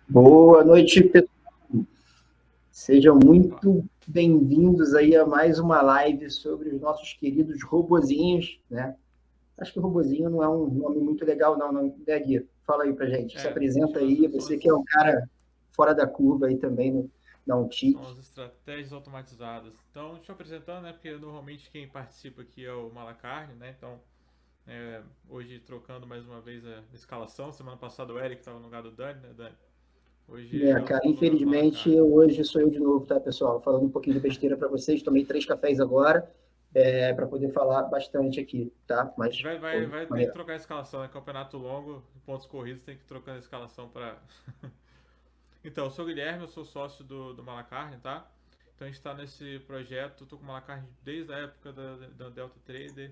Boa noite, pessoal. Sejam muito bem-vindos aí a mais uma live sobre os nossos queridos robozinhos, né? Acho que robozinho não é um nome muito legal, não, né, Gui? Fala aí pra gente, se apresenta aí, você que é um cara fora da curva aí também, né? Dá um São tique. as estratégias automatizadas. Então, deixa eu apresentando, né? Porque normalmente quem participa aqui é o Malacarne, né? Então, hoje trocando mais uma vez a escalação. Semana passada o Eric estava no lugar do Dani, né, Dani? Hoje É, eu cara, estou no infelizmente Malacarne. hoje sou eu de novo, tá, pessoal? Falando um pouquinho de besteira para vocês, tomei 3 cafés agora, para poder falar bastante aqui, tá? A gente Mas, pô, vai ter que maneiro. trocar a escalação, né? Campeonato longo, pontos corridos, tem que trocar a escalação para. Então, eu sou o Guilherme, eu sou sócio do Malacarne, tá? Então a gente está nesse projeto, tô com o Malacarne desde a época da Delta Trader.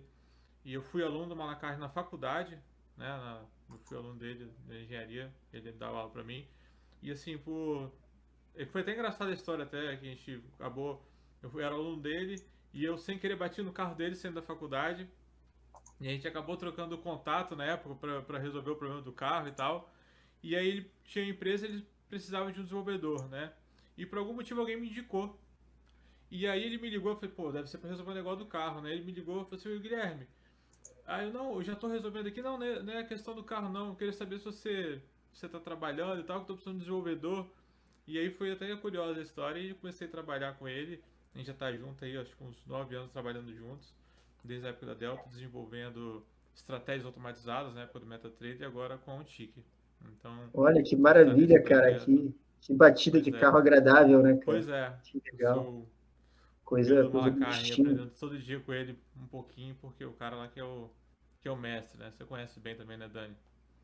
E eu fui aluno do Malacarne na faculdade, né? Eu fui aluno dele de engenharia, ele dava aula pra mim. E assim, foi até engraçada a história até, que a gente acabou. Era aluno dele e eu sem querer bati no carro dele saindo da faculdade. E a gente acabou trocando contato na época pra resolver o problema do carro e tal. E aí ele tinha uma empresa, ele precisava de um desenvolvedor, né? E por algum motivo alguém me indicou. E aí ele me ligou, eu falei, pô, deve ser pra resolver o negócio do carro, né? Ele me ligou e falou assim, Guilherme, eu já tô resolvendo aqui. Não, não é a questão do carro, não. Eu queria saber se você tá trabalhando e tal, que eu tô precisando de desenvolvedor. E aí foi até curiosa a história e comecei a trabalhar com ele. A gente já tá junto aí, acho que uns 9 anos trabalhando juntos, desde a época da Delta, desenvolvendo estratégias automatizadas, na época do MetaTrader e agora com a Ontic. Então, Olha que a gente tá nesse maravilha, cara, projeto. que batida de Pois é, carro agradável, né, cara? pois é. Que Eu legal. sou o filho Coisa, do coisa do Malacarne, destino. aprendendo todo dia com ele um pouquinho, porque o cara lá que é o mestre, né? Você conhece bem também, né, Dani?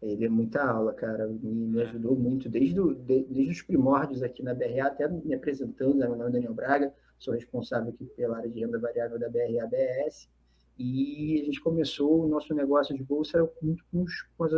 Ele é muita aula, cara. Me Né? ajudou muito, desde os primórdios aqui na BRA, até me apresentando, né? Meu nome é Daniel Braga, sou responsável aqui pela área de renda variável da BRA BS. E a gente começou o nosso negócio de bolsa muito com as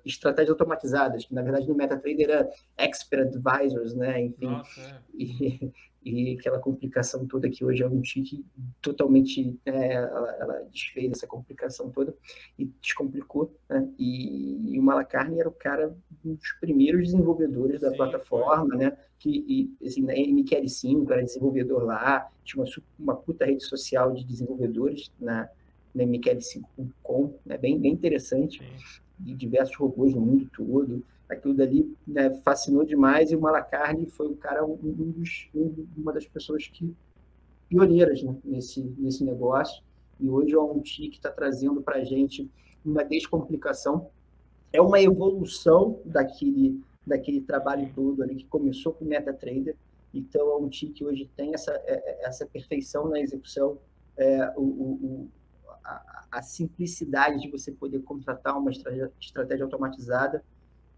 estratégias automatizadas, que na verdade no MetaTrader era Expert Advisors, né? Enfim, Nossa, é. e, e aquela complicação toda que hoje é um tique totalmente, ela desfez essa complicação toda e descomplicou, né? E o Malacarne era o cara, um dos primeiros desenvolvedores da Sim, foi. plataforma, né? Que assim, na MQL5 era desenvolvedor lá, tinha uma puta rede social de desenvolvedores na MQL5.com, né? Bem interessante, Sim. de diversos robôs no mundo todo. Aquilo dali, né, fascinou demais e o Malacarne foi um cara, uma das pessoas que pioneiras, né, nesse negócio. E hoje o OnTick está trazendo para a gente uma descomplicação. É uma evolução daquele trabalho Sim. todo ali que começou com o MetaTrader. Então, a OnTick hoje tem essa perfeição na execução, é, o, o, a simplicidade de você poder contratar uma estratégia automatizada.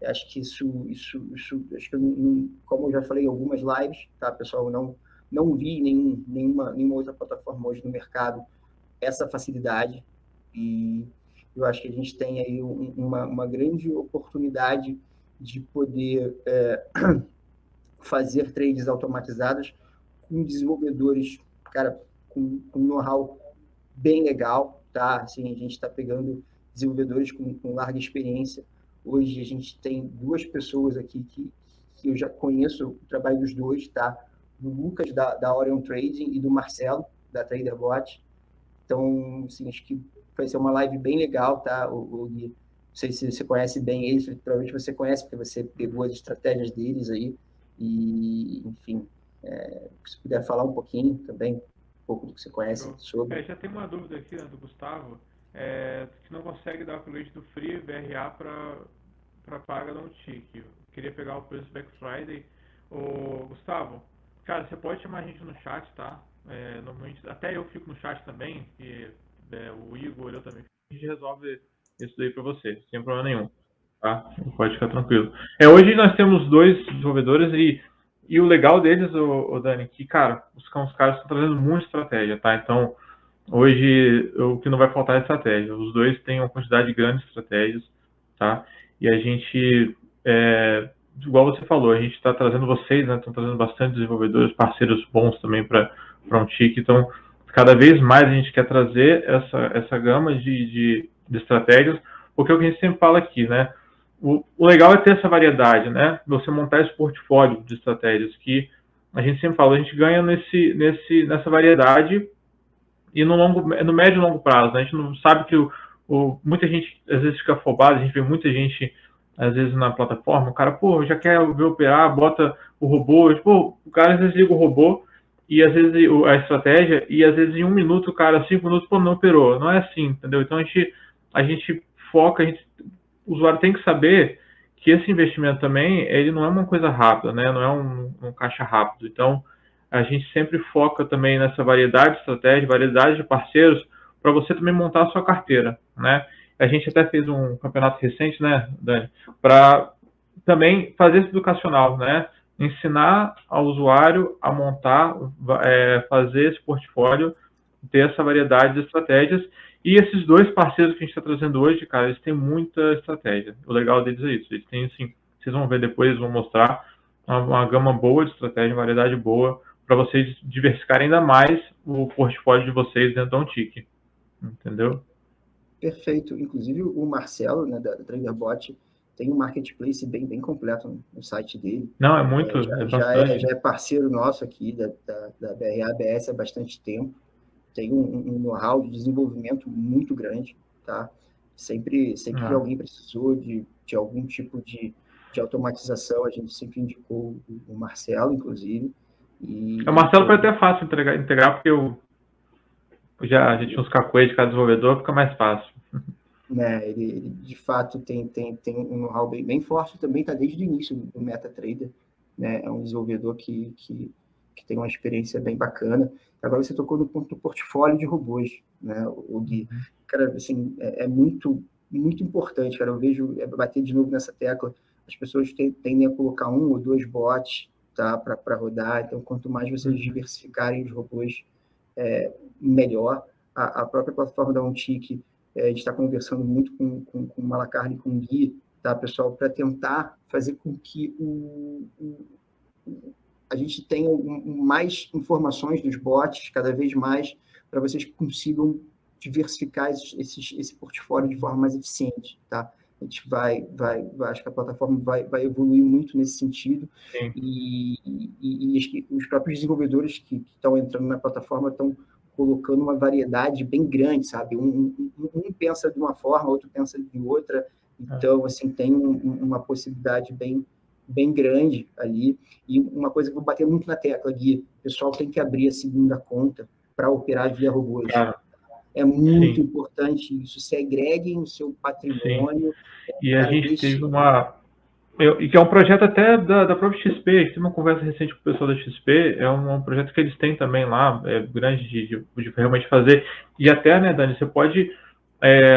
Eu acho que acho que como eu já falei em algumas lives, tá, pessoal, não vi nenhuma outra plataforma hoje no mercado essa facilidade e eu acho que a gente tem aí uma grande oportunidade de poder fazer trades automatizados com desenvolvedores, cara, com know-how bem legal, tá? Assim, a gente está pegando desenvolvedores com larga experiência. Hoje a gente tem 2 pessoas aqui que eu já conheço o trabalho dos dois, tá? Do Lucas, da Orion Trading, e do Marcelo, da TraderBot. Então, assim, acho que vai ser uma live bem legal, tá? Gui? Não sei se você conhece bem eles, provavelmente você conhece, porque você pegou Uhum. as estratégias deles aí. E, enfim, se puder falar um pouquinho também, um pouco do que você conhece Show. sobre. Já tem uma dúvida aqui, né, do Gustavo, que não consegue dar o upgrade do Free BRA para paga da Untic. Queria pegar o preço Black Friday. Ô, Gustavo, cara, você pode chamar a gente no chat, tá? Normalmente, até eu fico no chat também, e o Igor, eu também. A gente resolve isso daí para você, sem problema nenhum, tá? Pode ficar tranquilo. Hoje nós temos 2 desenvolvedores e o legal deles, o Dani, que, cara, os caras estão trazendo muita estratégia, tá? Então, hoje, o que não vai faltar é estratégia. Os dois têm uma quantidade grande de estratégias, tá? E a gente, igual você falou, a gente está trazendo vocês, né? Estão trazendo bastante desenvolvedores, parceiros bons também para um TIC. Então, cada vez mais a gente quer trazer essa gama de estratégias, porque é o que a gente sempre fala aqui, né? o legal é ter essa variedade, né? Você montar esse portfólio de estratégias que a gente sempre fala, a gente ganha nessa variedade e no médio e longo prazo, né? A gente não sabe que muita gente às vezes fica afobada, a gente vê muita gente às vezes na plataforma, o cara, pô, já quer ver operar, bota o robô, pô, o cara às vezes liga o robô e às vezes a estratégia, e às vezes em 1 minuto, o cara, 5 minutos, pô, não operou. Não é assim, entendeu? Então a gente foca, o usuário tem que saber que esse investimento também, ele não é uma coisa rápida, né? Não é um caixa rápido. Então, a gente sempre foca também nessa variedade de estratégia, variedade de parceiros, para você também montar a sua carteira, né? A gente até fez um campeonato recente, né, Dani, para também fazer esse educacional, né? Ensinar ao usuário a montar, fazer esse portfólio, ter essa variedade de estratégias. E esses dois parceiros que a gente está trazendo hoje, cara, eles têm muita estratégia. O legal deles é isso. Eles têm, assim, vocês vão ver depois, eles vão mostrar uma gama boa de estratégia, uma variedade boa, para vocês diversificarem ainda mais o portfólio de vocês dentro da Ontic. Entendeu? Perfeito. Inclusive, o Marcelo, né, da TraderBot, tem um marketplace bem completo no site dele. Não, é muito, Já é parceiro nosso aqui da BRA-ABS há bastante tempo. Tem um know-how de desenvolvimento muito grande, tá? Sempre que alguém precisou de algum tipo de automatização, a gente sempre indicou o Marcelo, inclusive. O Marcelo foi até fácil integrar, porque a gente tinha uns cacoetes de cada desenvolvedor, fica mais fácil. Né, ele de fato tem um know-how bem forte, também está desde o início do MetaTrader, né? É um desenvolvedor que tem uma experiência bem bacana. Agora você tocou no ponto do portfólio de robôs, né, o Gui? Cara, assim, é muito importante, cara. Eu vejo, bater de novo nessa tecla, as pessoas tendem a colocar 1 ou 2 bots, tá, para rodar. Então, quanto mais vocês diversificarem os robôs, melhor. A própria plataforma da Ontic, a gente está conversando muito com o Malacarne e com o Gui, tá, pessoal, para tentar fazer com que a gente tenha mais informações dos bots, cada vez mais, para vocês consigam diversificar esse portfólio de forma mais eficiente, tá? A gente acho que a plataforma vai evoluir muito nesse sentido, e os próprios desenvolvedores que estão entrando na plataforma estão colocando uma variedade bem grande, sabe? Um pensa de uma forma, outro pensa de outra, então, assim, tem uma possibilidade bem grande ali. E uma coisa que eu vou bater muito na tecla, Gui, o pessoal tem que abrir a segunda conta para operar via robôs. É muito importante isso, segreguem o seu patrimônio. E a gente teve e que é um projeto até da própria XP, a gente teve uma conversa recente com o pessoal da XP, é um projeto que eles têm também lá, grande de realmente fazer, e até, né, Dani, você pode,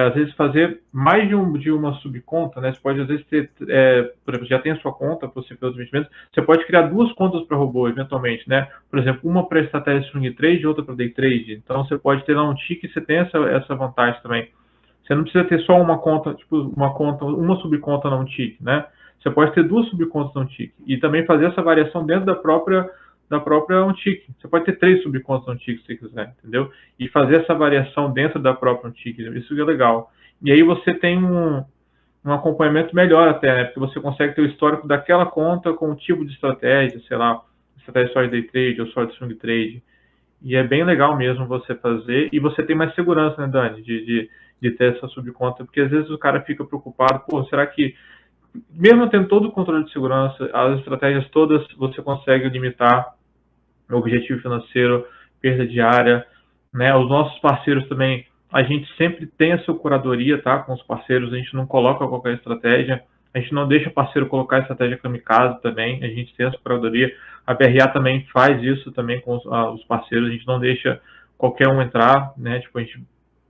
às vezes, fazer mais de uma subconta, né, você pode, às vezes, ter, por exemplo, já tem a sua conta para você fazer os investimentos, você pode criar 2 contas para robô, eventualmente, né, por exemplo, uma para estratégia swing trade e outra para day trade, então você pode ter lá um tique, você tem essa vantagem também. Você não precisa ter só uma conta, tipo, uma subconta na Ontic, né? Você pode ter 2 subcontas na Ontic e também fazer essa variação dentro da própria Ontic. Você pode ter 3 subcontas na Ontic, se você quiser, entendeu? E fazer essa variação dentro da própria Ontic, isso é legal. E aí você tem um acompanhamento melhor até, né? Porque você consegue ter o histórico daquela conta com o tipo de estratégia, sei lá, estratégia só de day trade ou só de swing trade. E é bem legal mesmo você fazer, e você tem mais segurança, né, Dani, de ter essa subconta, porque às vezes o cara fica preocupado, pô, será que, mesmo tendo todo o controle de segurança, as estratégias todas você consegue limitar o objetivo financeiro, perda diária, né? Os nossos parceiros também, a gente sempre tem a sua curadoria, tá? Com os parceiros, a gente não coloca qualquer estratégia, a gente não deixa o parceiro colocar estratégia kamikaze também, a gente tem essa curadoria. A BRA também faz isso também com os parceiros, a gente não deixa qualquer um entrar, né? Tipo, a gente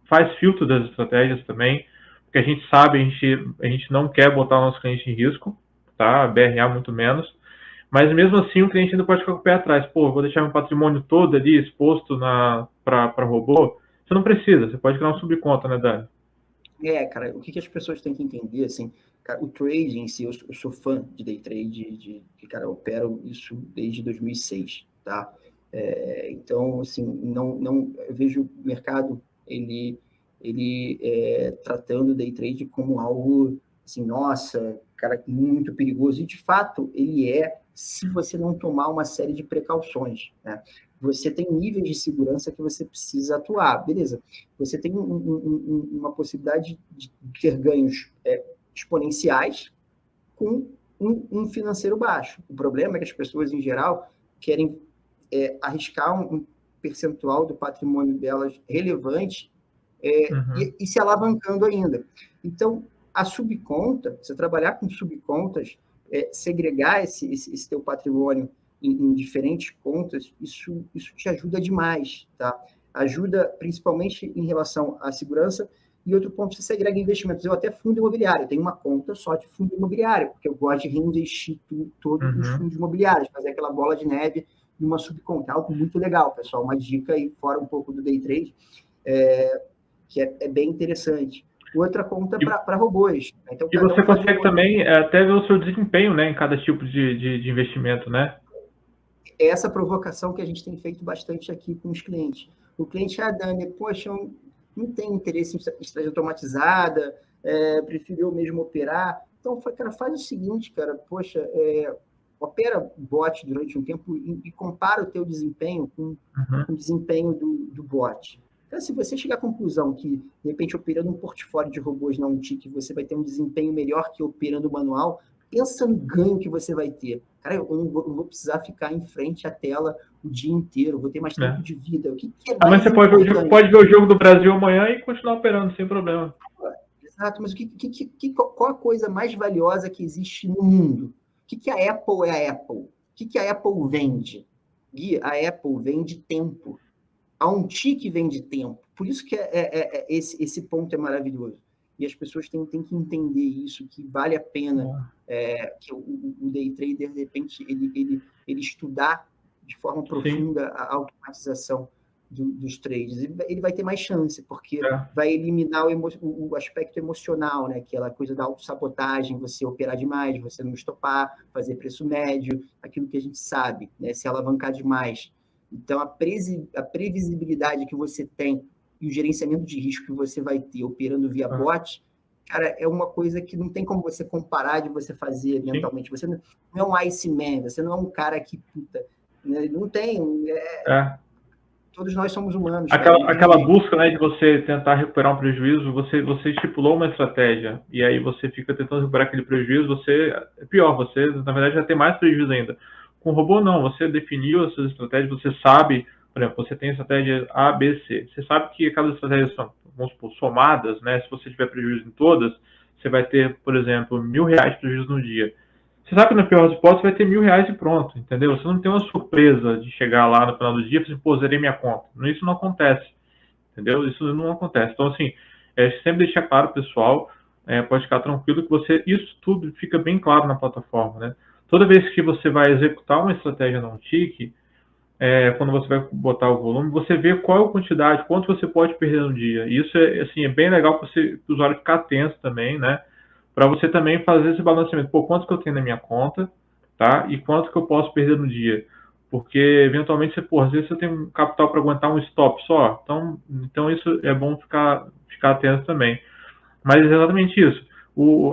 faz filtro das estratégias também, porque a gente sabe, a gente não quer botar o nosso cliente em risco, tá? A BRA muito menos, mas mesmo assim o cliente ainda pode ficar com o pé atrás. Pô, vou deixar meu patrimônio todo ali exposto para robô? Você não precisa, você pode criar uma subconta, né, Dani? Cara, o que as pessoas têm que entender, assim, cara, o trading em si, eu sou fã de day trade, cara, eu opero isso desde 2006, tá? Então, assim, eu vejo o mercado, ele tratando o day trade como algo assim, nossa, cara, muito perigoso. E, de fato, ele é, se você não tomar uma série de precauções, né? Você tem níveis de segurança que você precisa atuar, beleza. Você tem uma possibilidade de ter ganhos exponenciais com um financeiro baixo. O problema é que as pessoas, em geral, querem arriscar um percentual do patrimônio delas relevante e se alavancando ainda. Então, a subconta, você trabalhar com subcontas, segregar esse teu patrimônio em diferentes contas, isso te ajuda demais, tá? Ajuda principalmente em relação à segurança. E outro ponto, você segrega investimentos. Eu até fundo imobiliário, tenho uma conta só de fundo imobiliário, porque eu gosto de reinvestir todos os fundos imobiliários, fazer aquela bola de neve numa subconta. Algo muito legal, pessoal. Uma dica aí, fora um pouco do day trade, que é bem interessante. Outra conta para robôs. Então, e você consegue também até ver o seu desempenho, né, em cada tipo de investimento, né? É essa provocação que a gente tem feito bastante aqui com os clientes. O cliente, Dani, poxa, eu não tenho interesse em estratégia automatizada, prefiro eu mesmo operar. Então, cara, faz o seguinte, cara, poxa, opera bot durante um tempo e compara o teu desempenho com o desempenho do bot. Então, se você chegar à conclusão que, de repente, operando um portfólio de robôs na Untick, você vai ter um desempenho melhor que operando manual, pensa no ganho que você vai ter. Cara, eu não vou precisar ficar em frente à tela o dia inteiro, vou ter mais tempo de vida. O que é mais mas você pode ver o jogo do Brasil amanhã e continuar operando sem problema. Exato, mas qual a coisa mais valiosa que existe no mundo? O que a Apple é a Apple? O que a Apple vende? Gui, a Apple vende tempo. A Untick vende tempo. Por isso que esse ponto é maravilhoso. E as pessoas têm que entender isso, que vale a pena que o day trader, de repente, ele estudar de forma profunda a automatização dos trades. Ele vai ter mais chance, porque vai eliminar o aspecto emocional, né? Aquela coisa da autossabotagem, você operar demais, você não estopar, fazer preço médio, aquilo que a gente sabe, né? Se alavancar demais. Então, a previsibilidade que você tem e o gerenciamento de risco que você vai ter operando via bot, cara, é uma coisa que não tem como você comparar de você fazer mentalmente. Você não é um Iceman, você não é um cara que, puta, né? Não tem. Todos nós somos humanos. Aquela busca, né, de você tentar recuperar um prejuízo, você estipulou uma estratégia e aí você fica tentando recuperar aquele prejuízo, é pior, você, na verdade, vai ter mais prejuízo ainda. Com o robô, não, você definiu as suas estratégias, você sabe, por exemplo, você tem estratégia A, B, C. Você sabe que aquelas estratégias são, vamos supor, somadas, né? Se você tiver prejuízo em todas, você vai ter, por exemplo, R$1.000 de prejuízo no dia. Você sabe que no pior dos hipóteses vai ter R$1.000 e pronto, entendeu? Você não tem uma surpresa de chegar lá no final do dia e falar assim, pô, zerei minha conta. Isso não acontece, entendeu? Isso não acontece. Então, assim, sempre deixar claro, pessoal, pode ficar tranquilo que isso tudo fica bem claro na plataforma, né? Toda vez que você vai executar uma estratégia no Untick, quando você vai botar o volume, você vê qual é a quantidade, quanto você pode perder no dia. Isso é bem legal para o usuário ficar atento também, né? Para você também fazer esse balanceamento. Pô, quanto que eu tenho na minha conta, tá? E quanto que eu posso perder no dia. Porque, eventualmente, às vezes você tem um capital para aguentar um stop só. Então isso é bom ficar atento também. Mas é exatamente isso.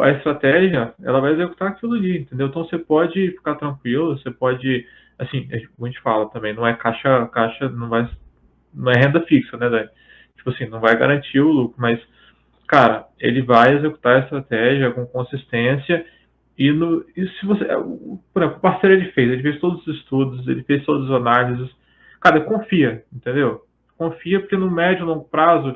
A estratégia, ela vai executar aquilo ali, entendeu? Então você pode ficar tranquilo, você pode, assim, a gente fala também, não é caixa não é renda fixa, né, Dani? Tipo assim, não vai garantir o lucro, mas, cara, ele vai executar a estratégia com consistência e se você, por exemplo, o parceiro ele fez todos os estudos, ele fez todas as análises, cara, confia, entendeu? Confia porque no médio e longo prazo,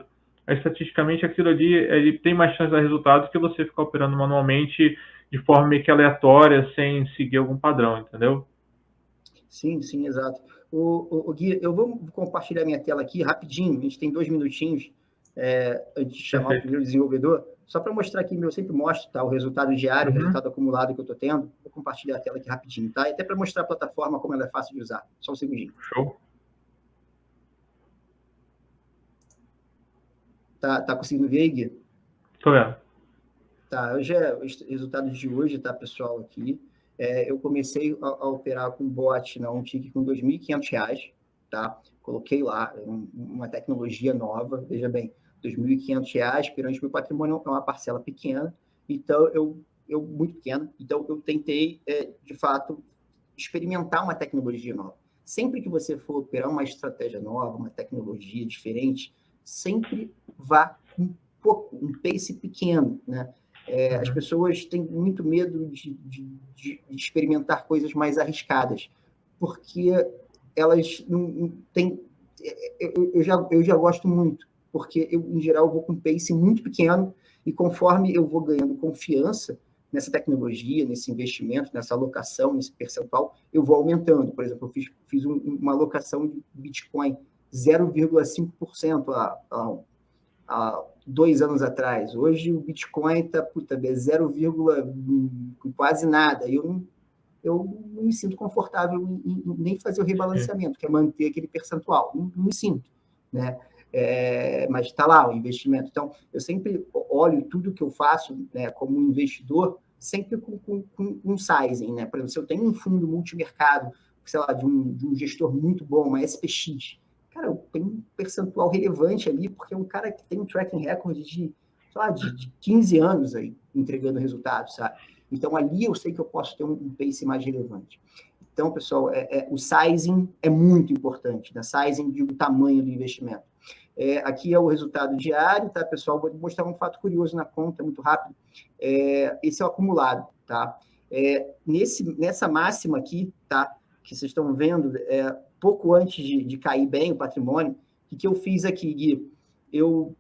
estatisticamente aquilo ali, ele tem mais chance de dar resultado do que você ficar operando manualmente de forma meio que aleatória, sem seguir algum padrão, entendeu? Sim, exato. O Gui, eu vou compartilhar minha tela aqui rapidinho, a gente tem 2 minutinhos antes de chamar o primeiro desenvolvedor, só para mostrar aqui, eu sempre mostro, tá, o resultado diário, o resultado acumulado que eu estou tendo. Vou compartilhar a tela aqui rapidinho, tá? E até para mostrar a plataforma, como ela é fácil de usar. Só um segundinho. Show. Tá conseguindo ver aí, Gui? Tô vendo. Tá, hoje os resultados de hoje, tá, pessoal, aqui. Eu comecei a operar com bot na Untick com R$2.500, tá? Coloquei lá uma tecnologia nova, veja bem, R$2.500 perante meu patrimônio é uma parcela pequena, Então, eu muito pequeno, então eu tentei, de fato, experimentar uma tecnologia nova. Sempre que você for operar uma estratégia nova, uma tecnologia diferente, sempre vá com um pace pequeno, né? As pessoas têm muito medo de experimentar coisas mais arriscadas, porque elas não têm... Eu já gosto muito, porque eu, em geral, vou com um pace muito pequeno e conforme eu vou ganhando confiança nessa tecnologia, nesse investimento, nessa alocação, nesse percentual, eu vou aumentando. Por exemplo, eu fiz uma alocação de Bitcoin 0,5% há 2 anos atrás. Hoje o Bitcoin está 0, quase nada. Eu não me sinto confortável em nem fazer o rebalanceamento, que é manter aquele percentual. Não me sinto, né? Mas está lá o investimento. Então, eu sempre olho tudo que eu faço, né, como investidor, sempre com um sizing, né? Por exemplo, se eu tenho um fundo multimercado, sei lá, de um gestor muito bom, uma SPX, cara, eu tenho um percentual relevante ali, porque é um cara que tem um tracking record de 15 anos aí, entregando resultados, sabe? Então, ali eu sei que eu posso ter um pace mais relevante. Então, pessoal, o sizing é muito importante, né? Sizing do tamanho do investimento. Aqui é o resultado diário, tá, pessoal? Vou mostrar um fato curioso na conta, muito rápido. Esse é o acumulado, tá? Nessa máxima aqui, tá? Que vocês estão vendo, pouco antes de cair bem o patrimônio, o que eu fiz aqui, Gui? Eu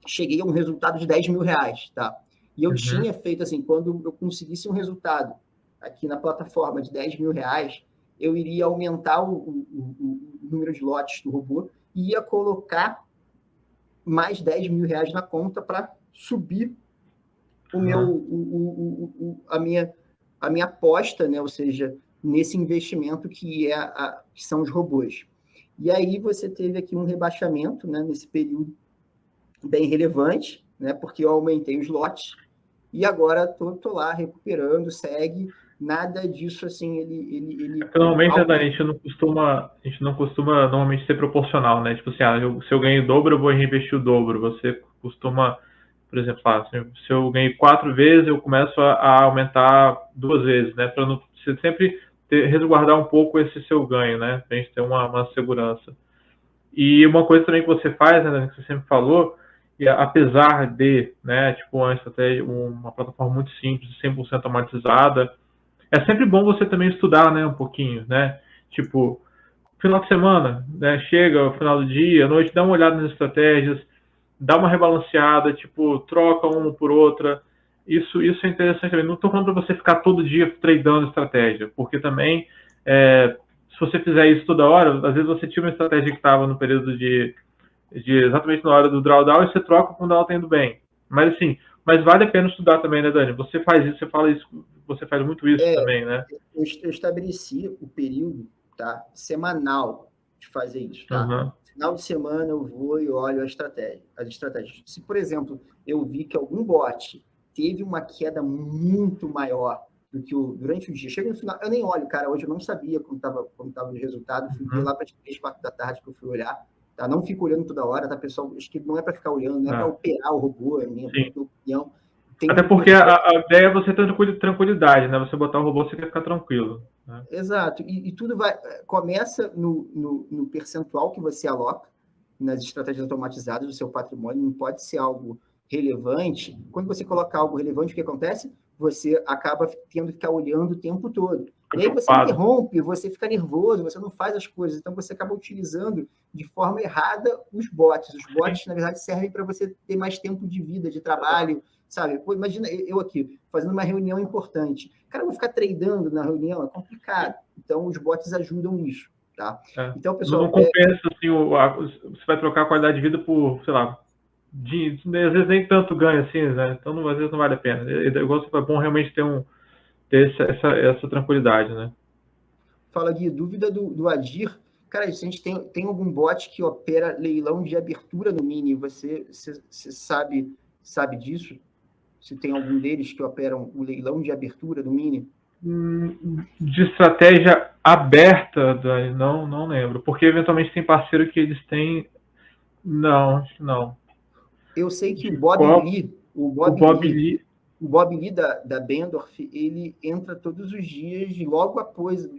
cheguei a um resultado de 10 mil reais, tá? E eu tinha feito assim, quando eu conseguisse um resultado aqui na plataforma de 10 mil reais, eu iria aumentar o número de lotes do robô e ia colocar mais 10 mil reais na conta para subir a minha aposta, né? Ou seja, nesse investimento que são os robôs. E aí você teve aqui um rebaixamento, né, nesse período bem relevante, né, porque eu aumentei os lotes e agora tô lá recuperando, segue, nada disso assim, ele normalmente, Dani, a gente não costuma normalmente ser proporcional, né? Tipo assim, se eu ganho o dobro, eu vou reinvestir o dobro. Você costuma, por exemplo, se eu ganhei 4 vezes, eu começo a aumentar 2 vezes, né? Para não você sempre resguardar um pouco esse seu ganho, né? Pra gente ter uma segurança. E uma coisa também que você faz, né, Dani, que você sempre falou, e apesar de, né, tipo, uma estratégia, uma plataforma muito simples, 100% automatizada, é sempre bom você também estudar, né, um pouquinho, né? Tipo, final de semana, né, chega o final do dia, à noite, dá uma olhada nas estratégias, dá uma rebalanceada, tipo, troca uma por outra. Isso é interessante também. Não estou falando para você ficar todo dia tradando estratégia, porque também, se você fizer isso toda hora, às vezes você tinha uma estratégia que estava no período de exatamente na hora do drawdown e você troca quando ela está indo bem. Mas assim, vale a pena estudar também, né, Dani? Você faz isso, você fala isso, você faz muito isso também, né? Eu estabeleci o período, tá, semanal de fazer isso, tá? Final de semana eu vou e olho as estratégias. Se, por exemplo, eu vi que algum bot teve uma queda muito maior do que durante o dia, chega no final, eu nem olho, cara, hoje eu não sabia como estava o resultado, fui ver lá para as 3, 4 da tarde que eu fui olhar. Tá? Não fico olhando toda hora, tá, pessoal? Acho que não é para ficar olhando, não é para operar o robô, é minha opinião. Até porque a ideia é você ter tranquilidade, né? Você botar o robô, você quer ficar tranquilo. Né? Exato. E tudo começa no percentual que você aloca nas estratégias automatizadas do seu patrimônio. Não pode ser algo relevante. Quando você coloca algo relevante, o que acontece? Você acaba tendo que ficar olhando o tempo todo. E aí você interrompe, você fica nervoso, você não faz as coisas. Então, você acaba utilizando de forma errada os bots. Os bots, na verdade, servem para você ter mais tempo de vida, de trabalho, sabe? Pô, imagina eu aqui, fazendo uma reunião importante. Cara, eu vou ficar tradando na reunião, é complicado. Então, os bots ajudam nisso, tá? Então, pessoal... Não compensa, assim, você vai trocar a qualidade de vida por, sei lá, às vezes nem tanto ganho assim, né? Então, às vezes não vale a pena. Igual é bom realmente ter essa tranquilidade, né? Fala, Gui, dúvida do Adir. Cara, a gente tem algum bot que opera leilão de abertura no Mini. Você sabe disso? Se tem algum deles que operam o leilão de abertura do Mini? De estratégia aberta, Dani, não lembro. Porque eventualmente tem parceiro que eles têm... Não. Eu sei que o Bob Lee... O Bob Lee... o Bob Lee da Bendorf, ele entra todos os dias, logo após,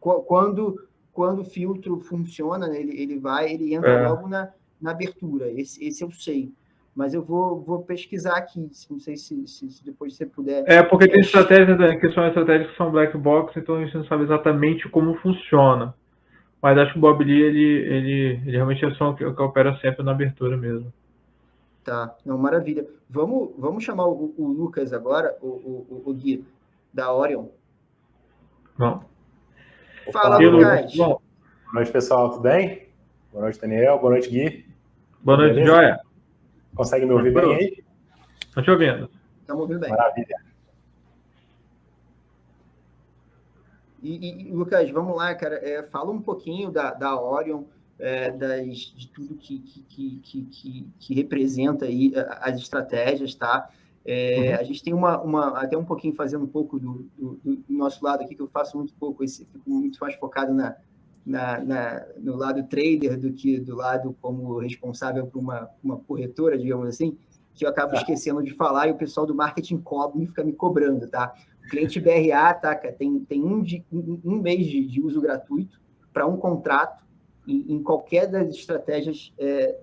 quando o filtro funciona, né, ele entra logo na abertura, esse eu sei. Mas eu vou pesquisar aqui, não sei se depois você puder... Porque tem estratégias que são estratégias que são black box, então a gente não sabe exatamente como funciona. Mas acho que o Bob Lee, ele realmente é só que opera sempre na abertura mesmo. Tá, não, maravilha. Vamos chamar o Lucas agora, o Gui, da Orion. Vamos. Fala, Lucas. Boa noite, pessoal, tudo bem? Boa noite, Daniel. Boa noite, Gui. Boa noite, beleza? Joia. Consegue me ouvir bem aí? Estou te ouvindo. Estamos ouvindo bem. Maravilha. E Lucas, vamos lá, cara. Fala um pouquinho da Orion, de tudo que representa aí as estratégias, tá? A gente tem até um pouquinho fazendo um pouco do nosso lado aqui, que eu faço muito pouco, fico muito mais focado no lado trader do que do lado como responsável por uma corretora, digamos assim, que eu acabo esquecendo de falar e o pessoal do marketing fica me cobrando, tá? O cliente BRA, tá, tem um mês de uso gratuito para um contrato em qualquer das estratégias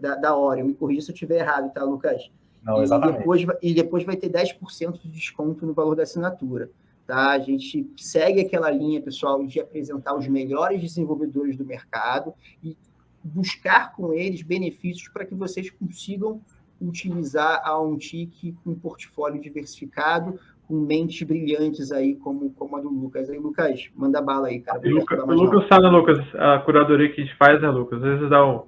da Orion. Me corrija se eu estiver errado, tá, Lucas? Não, exatamente. E depois vai ter 10% de desconto no valor da assinatura. Tá? A gente segue aquela linha, pessoal, de apresentar os melhores desenvolvedores do mercado e buscar com eles benefícios para que vocês consigam utilizar a OnTick com um portfólio diversificado, com mentes brilhantes aí, como a do Lucas. Aí, Lucas, manda bala aí, cara. O Lucas sabe, Lucas, a curadoria que a gente faz, né, Lucas? Às vezes a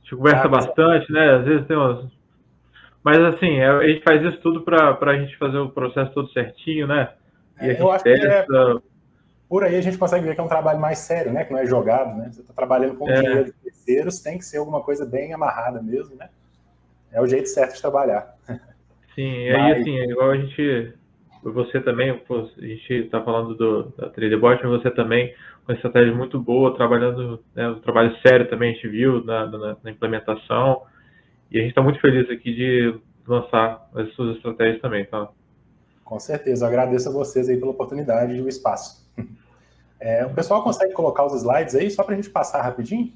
gente conversa bastante, né? Às vezes tem umas... Mas, assim, a gente faz isso tudo para a gente fazer o processo todo certinho, né? E a gente eu acho que por aí a gente consegue ver que é um trabalho mais sério, né? Que não é jogado, né? Você está trabalhando com dinheiro de terceiros, tem que ser alguma coisa bem amarrada mesmo, né? É o jeito certo de trabalhar. Sim, e aí, assim, igual a gente... Você também, a gente está falando da TraderBot, mas você também, uma estratégia muito boa, trabalhando, né, um trabalho sério também, a gente viu na implementação, e a gente está muito feliz aqui de lançar as suas estratégias também, tá? Com certeza, eu agradeço a vocês aí pela oportunidade e o espaço. O pessoal consegue colocar os slides aí, só para a gente passar rapidinho?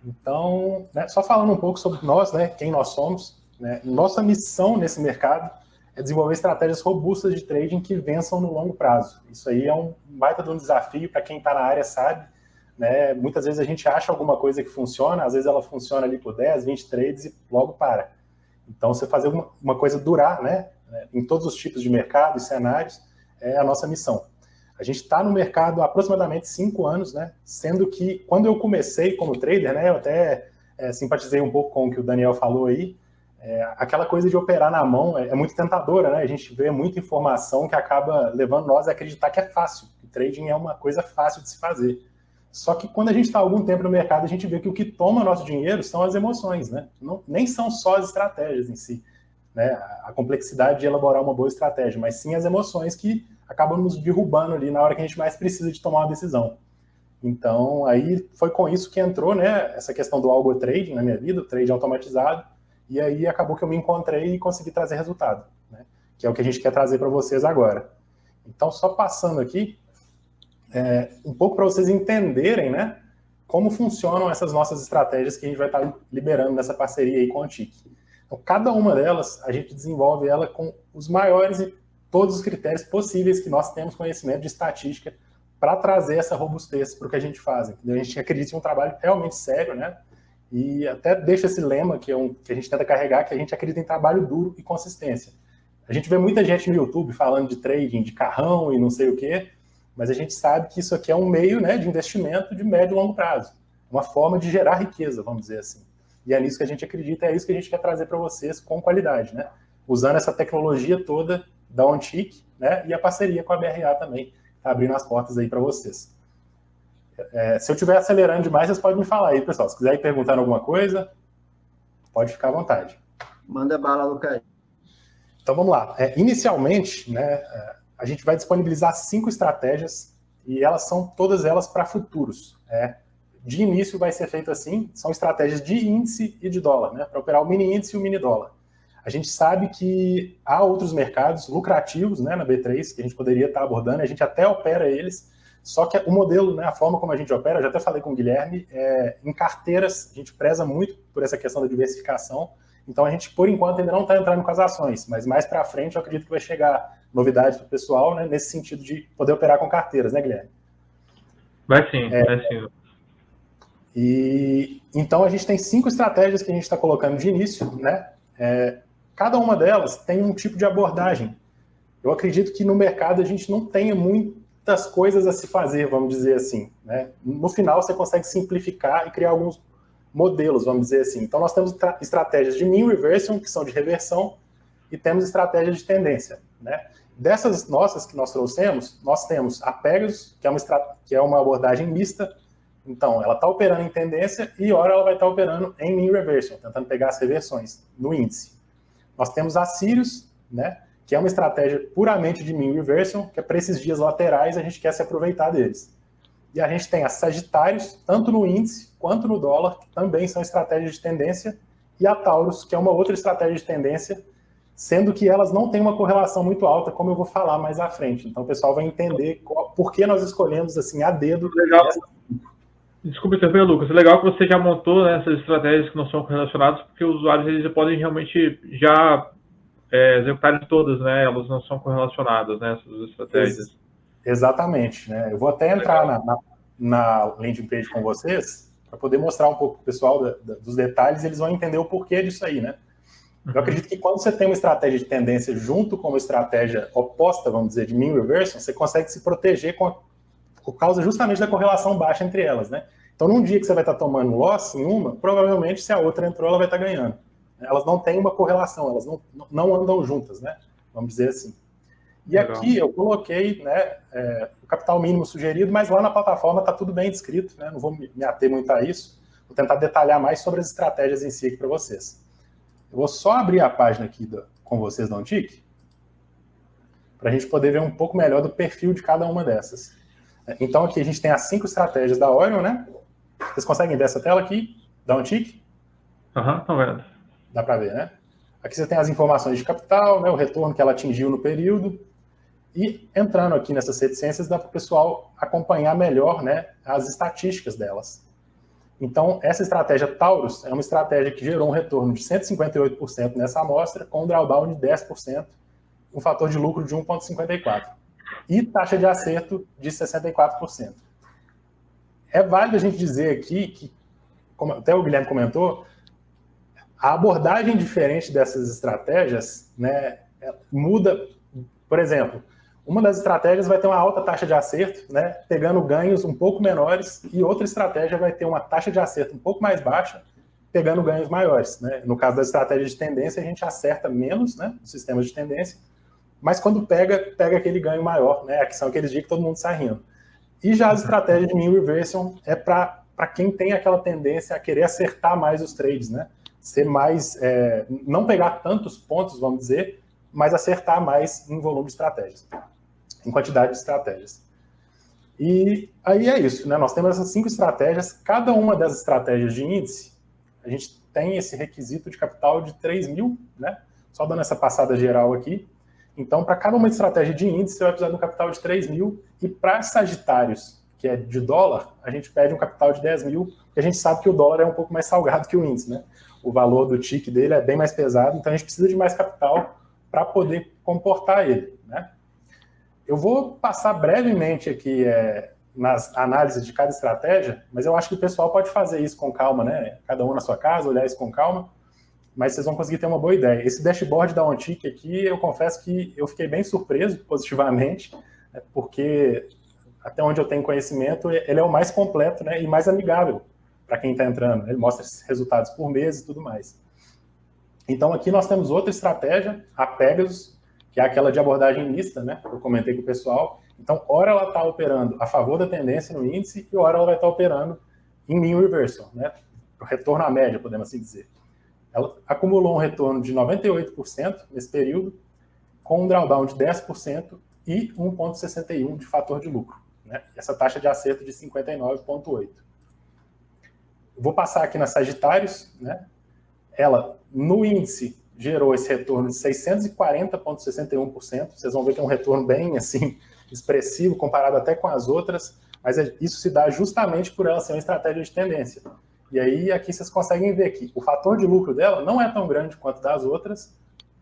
Então, né, só falando um pouco sobre nós, né, quem nós somos, né, nossa missão nesse mercado é desenvolver estratégias robustas de trading que vençam no longo prazo. Isso aí é um baita de um desafio para quem está na área, sabe? Né? Muitas vezes a gente acha alguma coisa que funciona, às vezes ela funciona ali por 10, 20 trades e logo para. Então, você fazer uma coisa durar, né, em todos os tipos de mercado e cenários, é a nossa missão. A gente está no mercado há aproximadamente 5 anos, né? Sendo que, quando eu comecei como trader, né, eu até simpatizei um pouco com o que o Daniel falou aí, aquela coisa de operar na mão é muito tentadora, né? A gente vê muita informação que acaba levando nós a acreditar que é fácil, que trading é uma coisa fácil de se fazer. Só que quando a gente está há algum tempo no mercado, a gente vê que o que toma nosso dinheiro são as emoções, né? Nem são só as estratégias em si, né? A complexidade de elaborar uma boa estratégia, mas sim as emoções que acabam nos derrubando ali na hora que a gente mais precisa de tomar uma decisão. Então, aí foi com isso que entrou, né, essa questão do algo trading na minha vida, o trade automatizado, e aí acabou que eu me encontrei e consegui trazer resultado, né? Que é o que a gente quer trazer para vocês agora. Então, só passando aqui, um pouco para vocês entenderem, né, como funcionam essas nossas estratégias que a gente vai estar liberando nessa parceria aí com a OnTick. Então, cada uma delas, a gente desenvolve ela com os maiores e todos os critérios possíveis que nós temos conhecimento de estatística para trazer essa robustez para o que a gente faz. Entendeu? A gente acredita em um trabalho realmente sério, né? E até deixa esse lema que a gente tenta carregar, que a gente acredita em trabalho duro e consistência. A gente vê muita gente no YouTube falando de trading, de carrão e não sei o quê, mas a gente sabe que isso aqui é um meio, né, de investimento de médio e longo prazo. Uma forma de gerar riqueza, vamos dizer assim. E é nisso que a gente acredita, é isso que a gente quer trazer para vocês com qualidade, né? Usando essa tecnologia toda da OnTick, né, e a parceria com a BRA também, está abrindo as portas aí para vocês. Se eu estiver acelerando demais, vocês podem me falar aí, pessoal. Se quiserem perguntar alguma coisa, pode ficar à vontade. Manda bala, Lucas. Então, vamos lá. Inicialmente, né, a gente vai disponibilizar 5 estratégias e todas elas para futuros. De início vai ser feito assim, são estratégias de índice e de dólar, né, para operar o mini índice e o mini dólar. A gente sabe que há outros mercados lucrativos, né, na B3 que a gente poderia estar abordando, a gente até opera eles, só que o modelo, né, a forma como a gente opera, eu já até falei com o Guilherme, em carteiras, a gente preza muito por essa questão da diversificação, então a gente, por enquanto, ainda não está entrando com as ações, mas mais para frente eu acredito que vai chegar novidades para o pessoal, né, nesse sentido de poder operar com carteiras, né, Guilherme? Vai sim, vai sim. E então a gente tem 5 estratégias que a gente está colocando de início, né? Cada uma delas tem um tipo de abordagem. Eu acredito que no mercado a gente não tenha muitas coisas a se fazer, vamos dizer assim, né? No final você consegue simplificar e criar alguns modelos, vamos dizer assim. Então nós temos estratégias de mean reversion, que são de reversão, e temos estratégias de tendência, né? Dessas nossas que nós trouxemos, nós temos a Pegasus, que é uma abordagem mista. Então, ela está operando em tendência e, ora, ela vai estar operando em mean reversion, tentando pegar as reversões no índice. Nós temos a Sirius, né, que é uma estratégia puramente de mean reversion, que é para esses dias laterais a gente quer se aproveitar deles. E a gente tem a Sagitários, tanto no índice quanto no dólar, que também são estratégias de tendência, e a Taurus, que é uma outra estratégia de tendência, sendo que elas não têm uma correlação muito alta, como eu vou falar mais à frente. Então o pessoal vai entender por que nós escolhemos assim a dedo. Legal. Desculpa interromper, Lucas. É legal que você já montou, né, essas estratégias que não são correlacionadas, porque os usuários eles podem realmente já executarem todas, né? Elas não são correlacionadas, né, essas estratégias. Exatamente, né? Eu vou até entrar na landing page com vocês para poder mostrar um pouco para o pessoal dos detalhes, eles vão entender o porquê disso aí, né? Eu acredito que quando você tem uma estratégia de tendência junto com uma estratégia oposta, vamos dizer, de mean reversion, você consegue se proteger por causa justamente da correlação baixa entre elas, né? Então, num dia que você vai estar tomando loss em uma, provavelmente, se a outra entrou, ela vai estar ganhando. Elas não têm uma correlação, elas não andam juntas, né? Vamos dizer assim. E legal. Aqui eu coloquei, né, o capital mínimo sugerido, mas lá na plataforma está tudo bem descrito, né? Não vou me ater muito a isso. Vou tentar detalhar mais sobre as estratégias em si aqui para vocês. Eu vou só abrir a página aqui com vocês da Ontic, para a gente poder ver um pouco melhor do perfil de cada uma dessas. Então aqui a gente tem as 5 estratégias da Orion, né? Vocês conseguem ver essa tela aqui, da Ontic? Estão vendo. Dá para ver, né? Aqui você tem as informações de capital, né, o retorno que ela atingiu no período. E entrando aqui nessas reticências, dá para o pessoal acompanhar melhor, né, as estatísticas delas. Então, essa estratégia Taurus é uma estratégia que gerou um retorno de 158% nessa amostra, com um drawdown de 10%, um fator de lucro de 1,54%. E taxa de acerto de 64%. É válido a gente dizer aqui que, como até o Guilherme comentou, a abordagem diferente dessas estratégias, né, muda. Por exemplo, uma das estratégias vai ter uma alta taxa de acerto, né, pegando ganhos um pouco menores, e outra estratégia vai ter uma taxa de acerto um pouco mais baixa, pegando ganhos maiores, né? No caso da estratégia de tendência, a gente acerta menos, né, nos sistemas de tendência, mas quando pega aquele ganho maior, né, que são aqueles dias que todo mundo sai rindo. E já as estratégias de mean reversion é para quem tem aquela tendência a querer acertar mais os trades, né? Ser mais, não pegar tantos pontos, vamos dizer, mas acertar mais em volume de estratégias, em quantidade de estratégias. E aí é isso, né? Nós temos essas 5 estratégias, cada uma dessas estratégias de índice, a gente tem esse requisito de capital de 3 mil, né? Só dando essa passada geral aqui. Então, para cada uma estratégia de índice, você vai precisar de um capital de 3 mil, e para Sagitários, que é de dólar, a gente pede um capital de 10 mil, porque a gente sabe que o dólar é um pouco mais salgado que o índice, né? O valor do TIC dele é bem mais pesado, então a gente precisa de mais capital para poder comportar ele, né? Eu vou passar brevemente aqui nas análises de cada estratégia, mas eu acho que o pessoal pode fazer isso com calma, né? Cada um na sua casa, olhar isso com calma, mas vocês vão conseguir ter uma boa ideia. Esse dashboard da Ontic aqui, eu confesso que eu fiquei bem surpreso positivamente, né? Porque até onde eu tenho conhecimento, ele é o mais completo, né, e mais amigável para quem está entrando. Ele mostra resultados por mês e tudo mais. Então aqui nós temos outra estratégia, a Pegasus, que é aquela de abordagem mista, né, que eu comentei com o pessoal. Então, ora ela está operando a favor da tendência no índice, e ora ela vai estar operando em mean reversal, né, o retorno à média, podemos assim dizer. Ela acumulou um retorno de 98% nesse período, com um drawdown de 10% e 1,61 de fator de lucro, né? Essa taxa de acerto de 59,8. Vou passar aqui na Sagitários, né? Ela, no índice, gerou esse retorno de 640,61%. Vocês vão ver que é um retorno bem assim expressivo comparado até com as outras, mas isso se dá justamente por ela ser uma estratégia de tendência. E aí aqui vocês conseguem ver que o fator de lucro dela não é tão grande quanto das outras,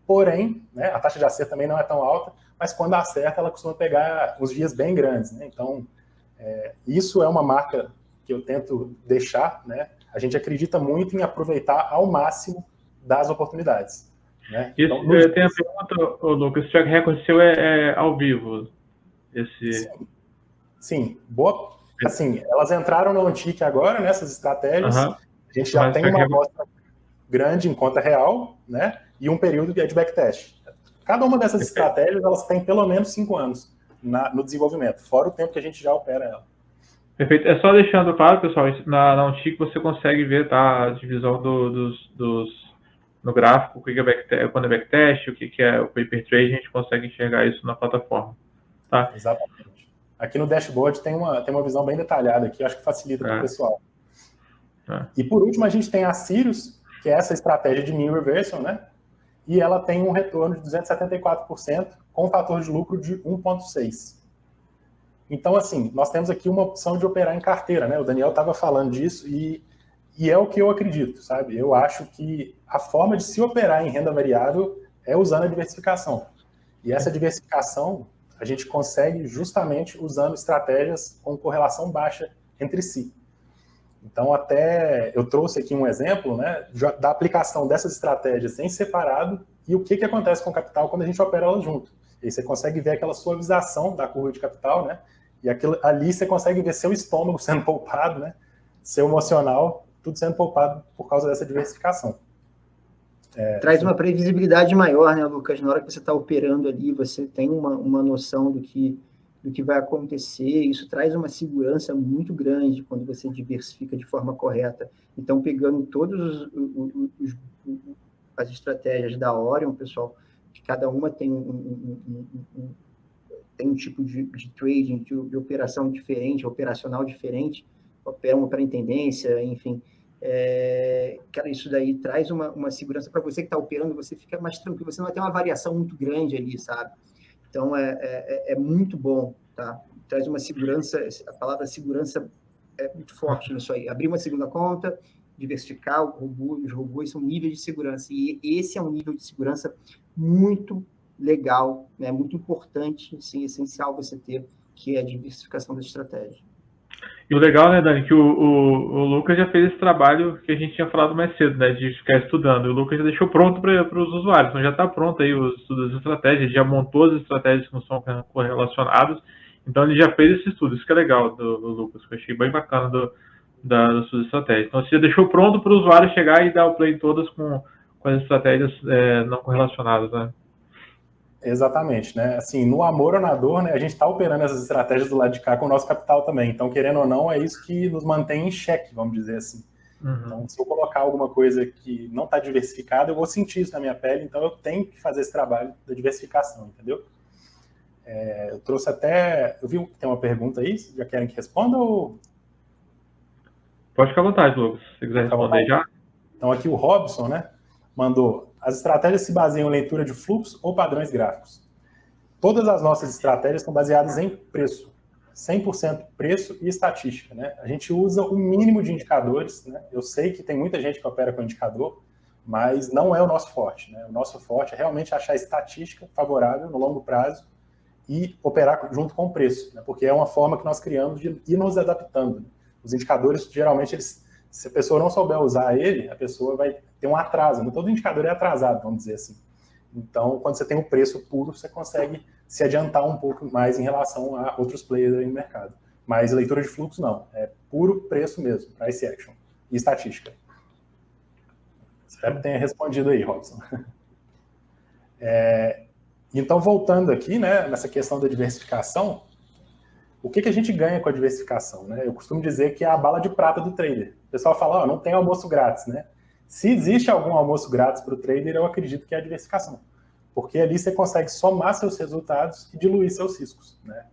porém, né, a taxa de acerto também não é tão alta, mas quando acerta ela costuma pegar uns dias bem grandes, né? Então, isso é uma marca que eu tento deixar, né? A gente acredita muito em aproveitar ao máximo das oportunidades, né? Isso, então, eu tenho a pergunta, Lucas, esse track record seu é ao vivo? Sim, boa. Assim, elas entraram no Antique agora, nessas estratégias. A gente já tem uma amostra grande em conta real, né? E um período de backtest. Cada uma dessas estratégias, elas têm pelo menos 5 anos no desenvolvimento, fora o tempo que a gente já opera ela. Perfeito. É só deixando claro, pessoal, na Antique você consegue ver, tá, a divisão no gráfico, o que é backtest, quando é backtest, o que é o paper trade, a gente consegue enxergar isso na plataforma. Tá? Exatamente. Aqui no dashboard tem uma visão bem detalhada aqui, acho que facilita para o pessoal. E por último, a gente tem a Sirius, que é essa estratégia de mean reversal, né? E ela tem um retorno de 274%, com um fator de lucro de 1,6. Então, assim, nós temos aqui uma opção de operar em carteira, né? O Daniel estava falando disso e é o que eu acredito, sabe? Eu acho que a forma de se operar em renda variável é usando a diversificação. E essa diversificação a gente consegue justamente usando estratégias com correlação baixa entre si. Então, até eu trouxe aqui um exemplo, né, da aplicação dessas estratégias em separado e o que acontece com o capital quando a gente opera elas junto. E aí você consegue ver aquela suavização da curva de capital, né? E ali você consegue ver seu estômago sendo poupado, né? Seu emocional, tudo sendo poupado por causa dessa diversificação. Traz uma previsibilidade maior, né, Lucas? Na hora que você está operando ali, você tem uma noção do que vai acontecer. Isso traz uma segurança muito grande quando você diversifica de forma correta. Então, pegando todas as estratégias da Orion, pessoal, que cada uma tem tem um tipo de trading, de operação diferente, operacional diferente, opera em tendência, enfim. Cara, isso daí traz uma segurança para você que está operando, você fica mais tranquilo, você não vai ter uma variação muito grande ali, sabe? Então, é muito bom, tá? Traz uma segurança, a palavra segurança é muito forte nisso aí. Abrir uma segunda conta, diversificar os robôs são níveis de segurança, e esse é um nível de segurança muito legal, né? Muito importante, sim, essencial você ter, que é a diversificação da estratégia. E o legal, né, Dani, que o Lucas já fez esse trabalho que a gente tinha falado mais cedo, né, de ficar estudando. E o Lucas já deixou pronto para os usuários, então já está pronto aí os estudos das estratégias, já montou as estratégias que não são correlacionadas, então ele já fez esse estudo, isso que é legal do Lucas, que eu achei bem bacana das suas estratégias. Então você já deixou pronto para o usuário chegar e dar o play em todas com as estratégias não correlacionadas, né? Exatamente, né? Assim, no amor ou na dor, né, a gente está operando essas estratégias do lado de cá com o nosso capital também. Então, querendo ou não, é isso que nos mantém em xeque, vamos dizer assim. Então, se eu colocar alguma coisa que não está diversificada, eu vou sentir isso na minha pele, então eu tenho que fazer esse trabalho da diversificação, entendeu? Eu trouxe até... Eu vi que tem uma pergunta aí, já querem que responda ou... Pode ficar à vontade, Lucas, se você quiser responder já. Então, aqui o Robson, né, mandou: as estratégias se baseiam em leitura de fluxo ou padrões gráficos? Todas as nossas estratégias são baseadas em preço, 100% preço e estatística, né? A gente usa o mínimo de indicadores, né? Eu sei que tem muita gente que opera com indicador, mas não é o nosso forte, né? O nosso forte é realmente achar estatística favorável no longo prazo e operar junto com o preço, né? Porque é uma forma que nós criamos de ir nos adaptando, né? Os indicadores, geralmente, se a pessoa não souber usar ele, a pessoa vai ter um atraso, né? Todo indicador é atrasado, vamos dizer assim. Então, quando você tem o preço puro, você consegue se adiantar um pouco mais em relação a outros players aí no mercado. Mas leitura de fluxo, não. É puro preço mesmo, price action e estatística. Espero que tenha respondido aí, Robson. Então, voltando aqui, né, nessa questão da diversificação, o que a gente ganha com a diversificação, né? Eu costumo dizer que é a bala de prata do trader. O pessoal fala, não tem almoço grátis, né? Se existe algum almoço grátis para o trader, eu acredito que é a diversificação. Porque ali você consegue somar seus resultados e diluir seus riscos, né?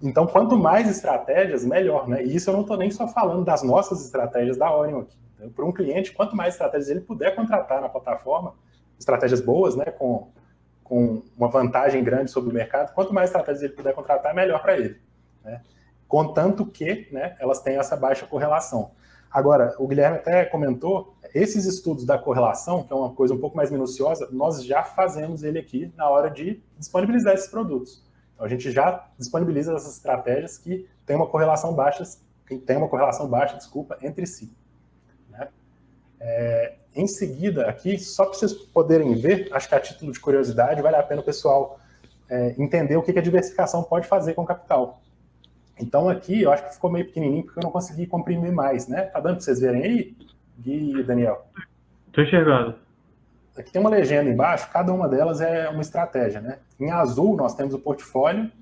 Então, quanto mais estratégias, melhor, né? E isso eu não estou nem só falando das nossas estratégias da Orion aqui, Para um cliente, quanto mais estratégias ele puder contratar na plataforma, estratégias boas, né, com uma vantagem grande sobre o mercado, quanto mais estratégias ele puder contratar, melhor para ele, né? Contanto que, né, elas tenham essa baixa correlação. Agora, o Guilherme até comentou, esses estudos da correlação, que é uma coisa um pouco mais minuciosa, nós já fazemos ele aqui na hora de disponibilizar esses produtos. Então, a gente já disponibiliza essas estratégias que têm uma correlação baixa, entre si, né? Em seguida, aqui, só para vocês poderem ver, acho que a título de curiosidade, vale a pena o pessoal entender o que a diversificação pode fazer com o capital. Então, aqui, eu acho que ficou meio pequenininho, porque eu não consegui comprimir mais, né? Tá dando para vocês verem aí, Gui e Daniel? Estou enxergando. Aqui tem uma legenda embaixo, cada uma delas é uma estratégia, né? Em azul, nós temos o portfólio,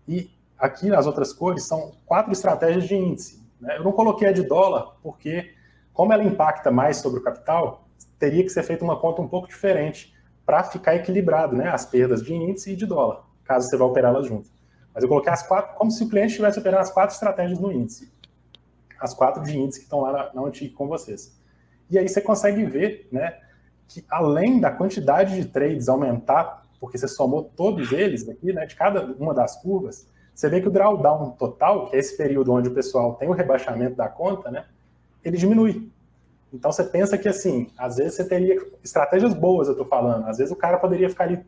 e aqui, nas outras cores, são 4 estratégias de índice, né? Eu não coloquei a de dólar, porque, como ela impacta mais sobre o capital, teria que ser feita uma conta um pouco diferente para ficar equilibrado, né? As perdas de índice e de dólar, caso você vá operá-las juntas. Mas eu coloquei as 4, como se o cliente estivesse operando as 4 estratégias no índice. As 4 de índice que estão lá na Antique com vocês. E aí você consegue ver, né, que além da quantidade de trades aumentar, porque você somou todos eles aqui, né, de cada uma das curvas, você vê que o drawdown total, que é esse período onde o pessoal tem o rebaixamento da conta, né, ele diminui. Então você pensa que, assim, às vezes você teria estratégias boas, eu estou falando. Às vezes o cara poderia ficar ali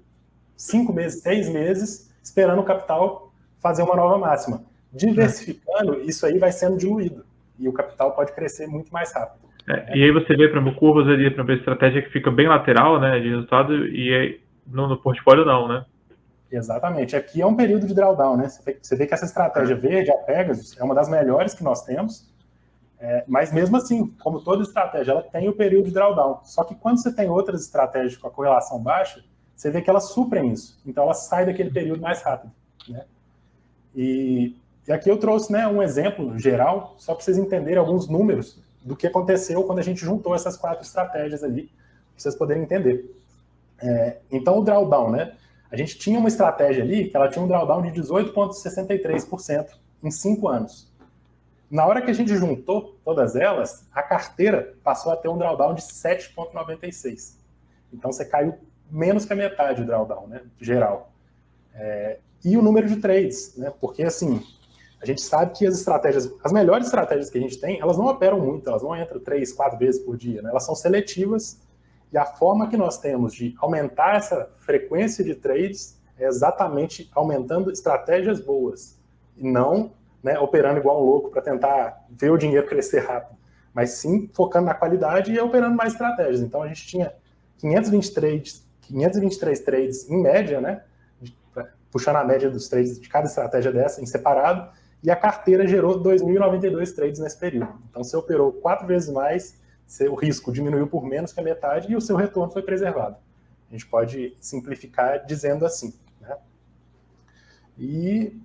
5 meses, 6 meses, esperando o capital fazer uma nova máxima. Diversificando, isso aí vai sendo diluído. E o capital pode crescer muito mais rápido. E aí você vê, para curvas ali, para estratégia que fica bem lateral, né, de resultado, e aí, no portfólio não, né? Exatamente. Aqui é um período de drawdown, né? Você vê que essa estratégia verde, a Pegasus, é uma das melhores que nós temos, mas mesmo assim, como toda estratégia, ela tem o período de drawdown. Só que quando você tem outras estratégias com a correlação baixa, você vê que elas suprem isso. Então, ela sai daquele período mais rápido, né? E aqui eu trouxe, né, um exemplo geral, só para vocês entenderem alguns números do que aconteceu quando a gente juntou essas 4 estratégias ali, para vocês poderem entender. Então, o drawdown, né? A gente tinha uma estratégia ali que ela tinha um drawdown de 18,63% em 5 anos. Na hora que a gente juntou todas elas, a carteira passou a ter um drawdown de 7,96%. Então, você caiu menos que a metade do drawdown, né, geral. E o número de trades, né? Porque, assim, a gente sabe que as melhores estratégias que a gente tem, elas não operam muito, elas não entram 3, 4 vezes por dia, né? Elas são seletivas, e a forma que nós temos de aumentar essa frequência de trades é exatamente aumentando estratégias boas, e não, né, operando igual um louco para tentar ver o dinheiro crescer rápido, mas sim focando na qualidade e operando mais estratégias. Então, a gente tinha 523 trades em média, né? Puxando a média dos trades de cada estratégia dessa em separado, e a carteira gerou 2.092 trades nesse período. Então, você operou 4 vezes mais, o risco diminuiu por menos que a metade e o seu retorno foi preservado. A gente pode simplificar dizendo assim, né? E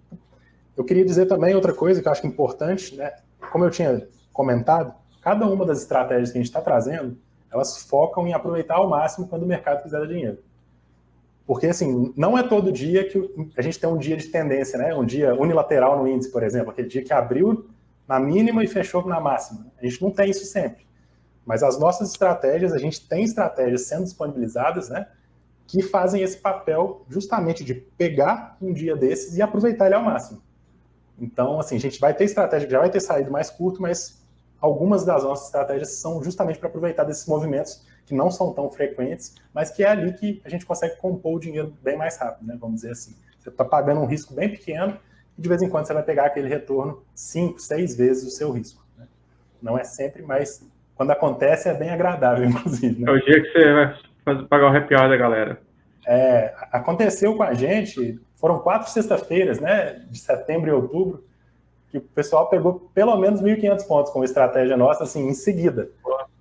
eu queria dizer também outra coisa que eu acho importante, né? Como eu tinha comentado, cada uma das estratégias que a gente está trazendo, elas focam em aproveitar ao máximo quando o mercado quiser dar dinheiro. Porque, assim, não é todo dia que a gente tem um dia de tendência, né? Um dia unilateral no índice, por exemplo, aquele dia que abriu na mínima e fechou na máxima. A gente não tem isso sempre. Mas as nossas estratégias, a gente tem estratégias sendo disponibilizadas, né? Que fazem esse papel justamente de pegar um dia desses e aproveitar ele ao máximo. Então, assim, a gente vai ter estratégia que já vai ter saído mais curto, mas algumas das nossas estratégias são justamente para aproveitar desses movimentos que não são tão frequentes, mas que é ali que a gente consegue compor o dinheiro bem mais rápido, né? Vamos dizer assim. Você está pagando um risco bem pequeno e de vez em quando você vai pegar aquele retorno 5, 6 vezes o seu risco, né? Não é sempre, mas quando acontece é bem agradável, inclusive, né? É o dia que você vai pagar o happy hour da galera. Aconteceu com a gente, foram 4 sexta-feiras, né, de setembro e outubro, que o pessoal pegou pelo menos 1.500 pontos com a estratégia nossa, assim, em seguida.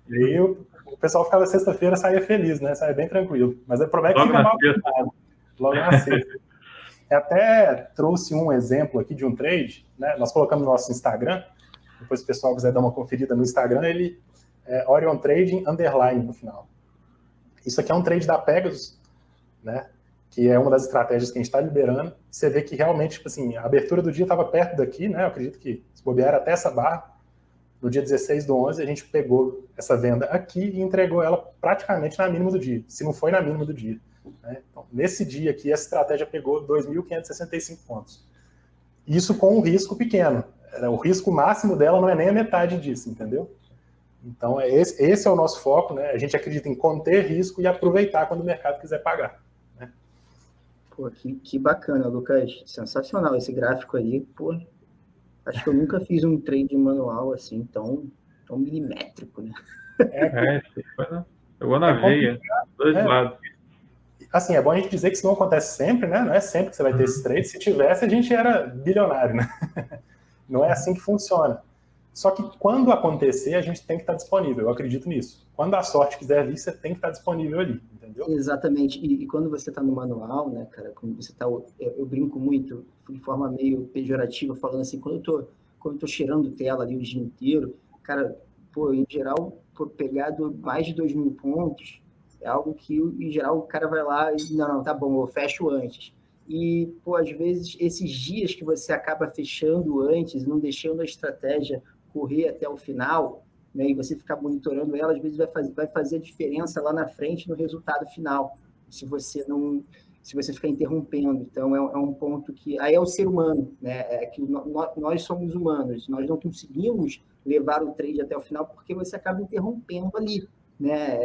E aí o pessoal ficava sexta-feira, saía feliz, né, saía bem tranquilo. Mas o problema é que fica mal acostumado. Logo na sexta. Eu até trouxe um exemplo aqui de um trade, né, nós colocamos no nosso Instagram, depois se o pessoal quiser dar uma conferida no Instagram, ele é Orion Trading Underline no final. Isso aqui é um trade da Pegasus, né, que é uma das estratégias que a gente está liberando. Você vê que realmente, tipo assim, a abertura do dia estava perto daqui, né, eu acredito que se bobear até essa barra, no dia 16/11, a gente pegou essa venda aqui e entregou ela praticamente na mínima do dia, se não foi na mínima do dia. Né? Então, nesse dia aqui, essa estratégia pegou 2.565 pontos. Isso com um risco pequeno. O risco máximo dela não é nem a metade disso, entendeu? Então, esse é o nosso foco, né? A gente acredita em conter risco e aproveitar quando o mercado quiser pagar. Né? Pô, que bacana, Lucas. Sensacional esse gráfico aí. Pô, acho que eu nunca fiz um trade manual assim tão milimétrico, né? Pegou na veia, dois lados. Assim, é bom a gente dizer que isso não acontece sempre, né? Não é sempre que você vai ter esse trade. Se tivesse, a gente era bilionário, né? Não é assim que funciona. Só que quando acontecer, a gente tem que estar disponível. Eu acredito nisso. Quando a sorte quiser vir, você tem que estar disponível ali, entendeu? Exatamente. E quando você está no manual, né, cara, quando você tá, eu brinco muito de forma meio pejorativa, falando assim, quando eu tô cheirando tela ali o dia inteiro, cara, pô, em geral, pegar mais de 2.000 pontos é algo que, em geral, o cara vai lá e, não, tá bom, eu fecho antes. E, pô, às vezes, esses dias que você acaba fechando antes, não deixando a estratégia correr até o final, né, e você ficar monitorando ela, às vezes vai fazer a diferença lá na frente no resultado final, se você ficar interrompendo. Então, é um ponto que... Aí é o ser humano, né? É que nós somos humanos, nós não conseguimos levar o trade até o final porque você acaba interrompendo ali, né?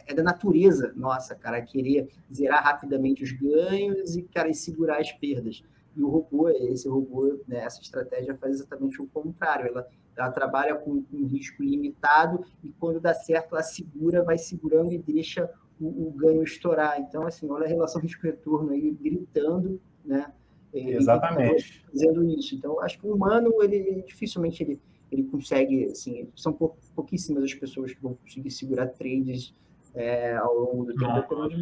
É da natureza nossa, cara, querer zerar rapidamente os ganhos e, cara, e segurar as perdas. E esse robô, né, essa estratégia faz exatamente o contrário. Ela trabalha com um risco limitado e quando dá certo, ela vai segurando e deixa o ganho estourar. Então, assim, olha a relação risco-retorno aí gritando, né? Exatamente. Fazendo isso. Então, acho que o humano, ele dificilmente ele consegue, assim, são pouquíssimas as pessoas que vão conseguir segurar trades ao longo do tempo.